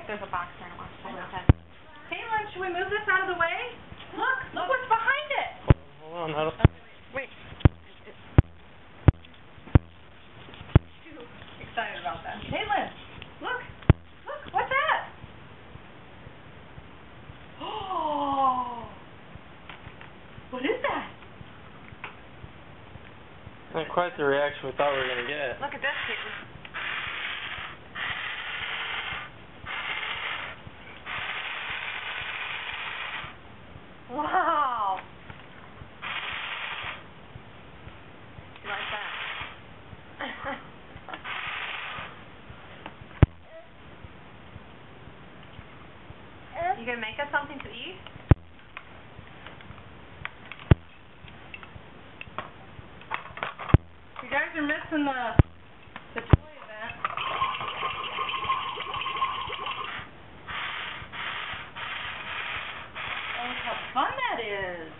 there's a box there. I don't want to pull it. Caitlin, should we move this out of the way? Look what's behind it. Hold on, how do... Wait. Too excited about that. Caitlin, look, what's that? Oh, what is that? Not quite the reaction we thought we were gonna get. Look at this, Caitlin. Wow. You like that? You gonna make us something to eat? You guys are missing the toy event. Oh, how fun that is.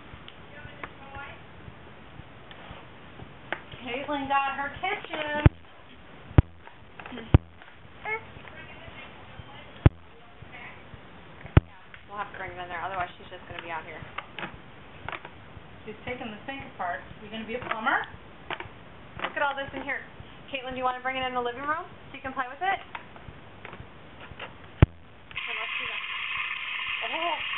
Caitlin got her kitchen. We'll have to bring it in there, otherwise she's just gonna be out here. She's taking the sink apart. You gonna be a plumber? Look at all this in here. Caitlin, do you want to bring it in the living room so you can play with it? Okay, let's do that. Oh.